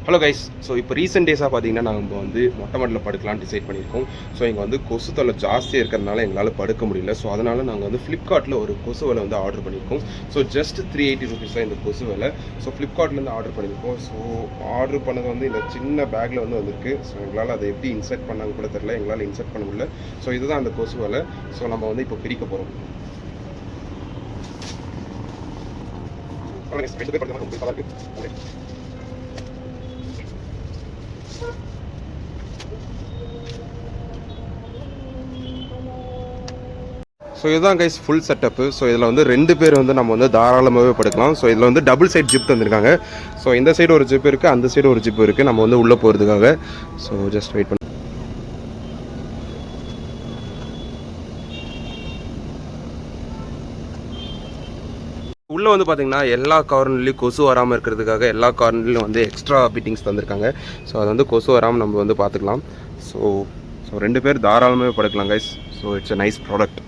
Hello guys. So இப்போ recent டேஸாக பார்த்தீங்கன்னா நாங்கள் வந்து மொட்டை மாடியில் படுக்கலாம்னு டிசைட் பண்ணியிருக்கோம். ஸோ இங்கே வந்து கொசு தொல்லை ஜாஸ்தியாக இருக்கிறதுனால எங்களால் படுக்க முடியல. ஸோ அதனால் நாங்கள் வந்து ஃப்ளிப்கார்ட்டில் ஒரு கொசு வலை வந்து ஆர்டர் பண்ணியிருக்கோம். ஸோ ஜஸ்ட் 380 rupees தான் இந்த கொசு வலை. ஸோ ஃப்ளிப்கார்ட்லேருந்து ஆர்டர் பண்ணியிருக்கோம். ஸோ ஆர்டர் பண்ணது வந்து இந்த சின்ன பேக்கில் வந்து வந்திருக்கு. ஸோ எங்களால் அதை எப்படி இன்சர்ட் பண்ணாங்க கூட தெரியல, எங்களால் இன்சர்ட் பண்ண முடியல. ஸோ இதுதான் அந்த கொசு வலை. ஸோ நம்ம வந்து இப்போ பிரிக்க போகிறோம். ஸோ இதுதான் கைஸ் ஃபுல் செட்டப்பு. ஸோ இதில் வந்து 2 பேர் வந்து நம்ம வந்து தாராளமாகவே படுக்கலாம். ஸோ இதில் வந்து டபுள் சைட் ஜிப் தந்திருக்காங்க. ஸோ இந்த சைடு ஒரு ஜிப் இருக்குது, அந்த சைடு ஒரு ஜிப் இருக்குது. நம்ம வந்து உள்ளே போகிறதுக்காக. ஸோ ஜஸ்ட் வெயிட் பண்ணி உள்ளே வந்து பார்த்திங்கன்னா எல்லா கார்னர்லேயும் கொசு வராமல் இருக்கிறதுக்காக எல்லா கார்னர்லேயும் வந்து எக்ஸ்ட்ரா பிட்டிங்ஸ் தந்திருக்காங்க. ஸோ அது வந்து கொசு வராமல் நம்ம வந்து பார்த்துக்கலாம். ஸோ 2 பேர் தாராளமாகவே படுக்கலாம் guys. So it's a nice product.